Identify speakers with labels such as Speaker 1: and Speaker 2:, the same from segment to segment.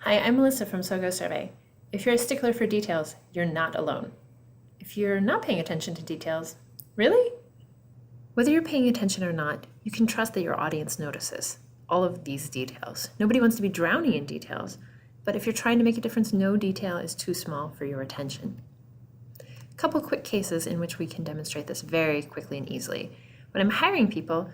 Speaker 1: Hi, I'm Melissa from SoGoSurvey. If you're a stickler for details, you're not alone. If you're not paying attention to details, really? Whether you're paying attention or not, you can trust that your audience notices all of these details. Nobody wants to be drowning in details, but if you're trying to make a difference, no detail is too small for your attention. A couple quick cases in which we can demonstrate this very quickly and easily. When I'm hiring people,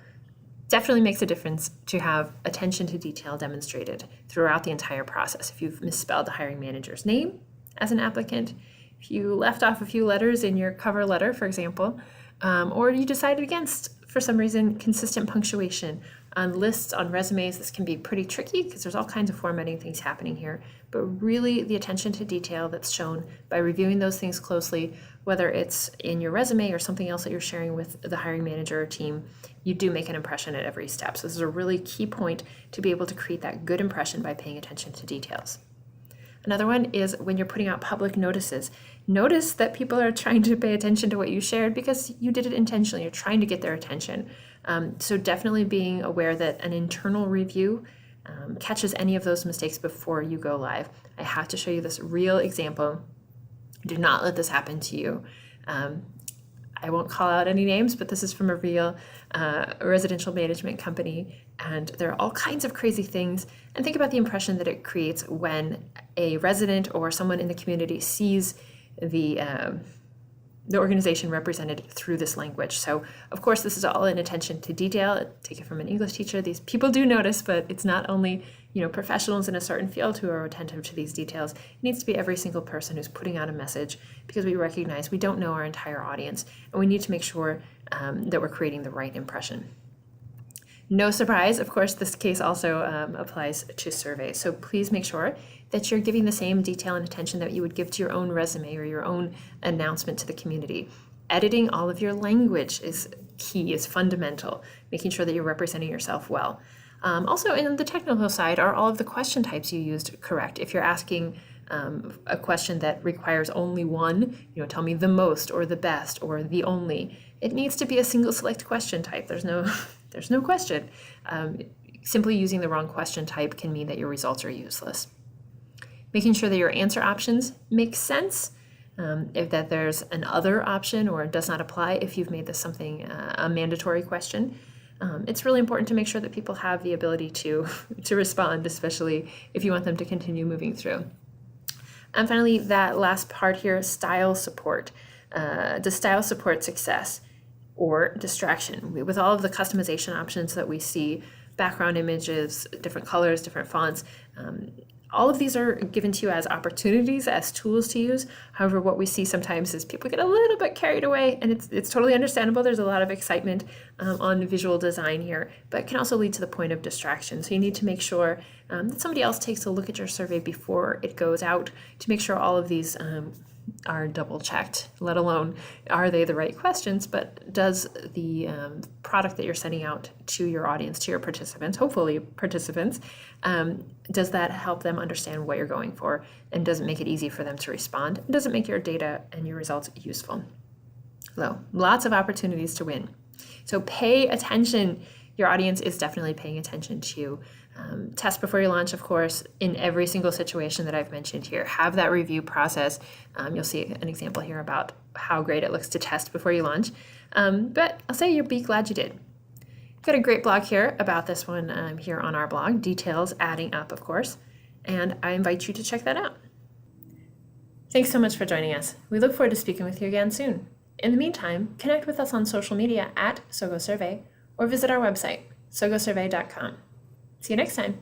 Speaker 1: definitely makes a difference to have attention to detail demonstrated throughout the entire process. If you've misspelled the hiring manager's name as an applicant, if you left off a few letters in your cover letter, for example, or you decided against, for some reason, consistent punctuation on lists, on resumes, this can be pretty tricky because there's all kinds of formatting things happening here. But really, the attention to detail that's shown by reviewing those things closely, whether it's in your resume or something else that you're sharing with the hiring manager or team, you do make an impression at every step. So this is a really key point to be able to create that good impression by paying attention to details. Another one is when you're putting out public notices. Notice that people are trying to pay attention to what you shared because you did it intentionally. You're trying to get their attention. So definitely being aware that an internal review catches any of those mistakes before you go live. I have to show you this real example. Do not let this happen to you. I won't call out any names, but this is from a real residential management company, and there are all kinds of crazy things. And think about the impression that it creates when a resident or someone in the community sees the organization represented through this language. So, of course, this is all in attention to detail. Take it from an English teacher. These people do notice, but it's not only professionals in a certain field who are attentive to these details. It needs to be every single person who's putting out a message, because we recognize we don't know our entire audience, and we need to make sure that we're creating the right impression. No surprise, of course, this case also applies to surveys. So please make sure that you're giving the same detail and attention that you would give to your own resume or your own announcement to the community. Editing all of your language is key, is fundamental, making sure that you're representing yourself well. Also, in the technical side, are all of the question types you used correct? If you're asking a question that requires only one, tell me the most or the best or the only, it needs to be a single select question type. There's no question. Simply using the wrong question type can mean that your results are useless. Making sure that your answer options make sense. If that there's an other option or it does not apply if you've made this something a mandatory question. It's really important to make sure that people have the ability to respond, especially if you want them to continue moving through. And finally, that last part here, style support. Does style support success or distraction? With all of the customization options that we see, background images, different colors, different fonts, all of these are given to you as opportunities, as tools to use. However, what we see sometimes is people get a little bit carried away, and it's totally understandable. There's a lot of excitement on visual design here, but it can also lead to the point of distraction. So you need to make sure that somebody else takes a look at your survey before it goes out to make sure all of these are double checked, let alone are they the right questions, but does the product that you're sending out to your audience, to your participants, hopefully participants, does that help them understand what you're going for, and does it make it easy for them to respond? And does it make your data and your results useful? So lots of opportunities to win. So pay attention. Your audience is definitely paying attention to you. Test before you launch, of course, in every single situation that I've mentioned here. Have that review process. You'll see an example here about how great it looks to test before you launch. But I'll say you'll be glad you did. Got a great blog here about this one here on our blog. Details adding up, of course. And I invite you to check that out. Thanks so much for joining us. We look forward to speaking with you again soon. In the meantime, connect with us on social media at SoGoSurvey or visit our website, SoGoSurvey.com. See you next time.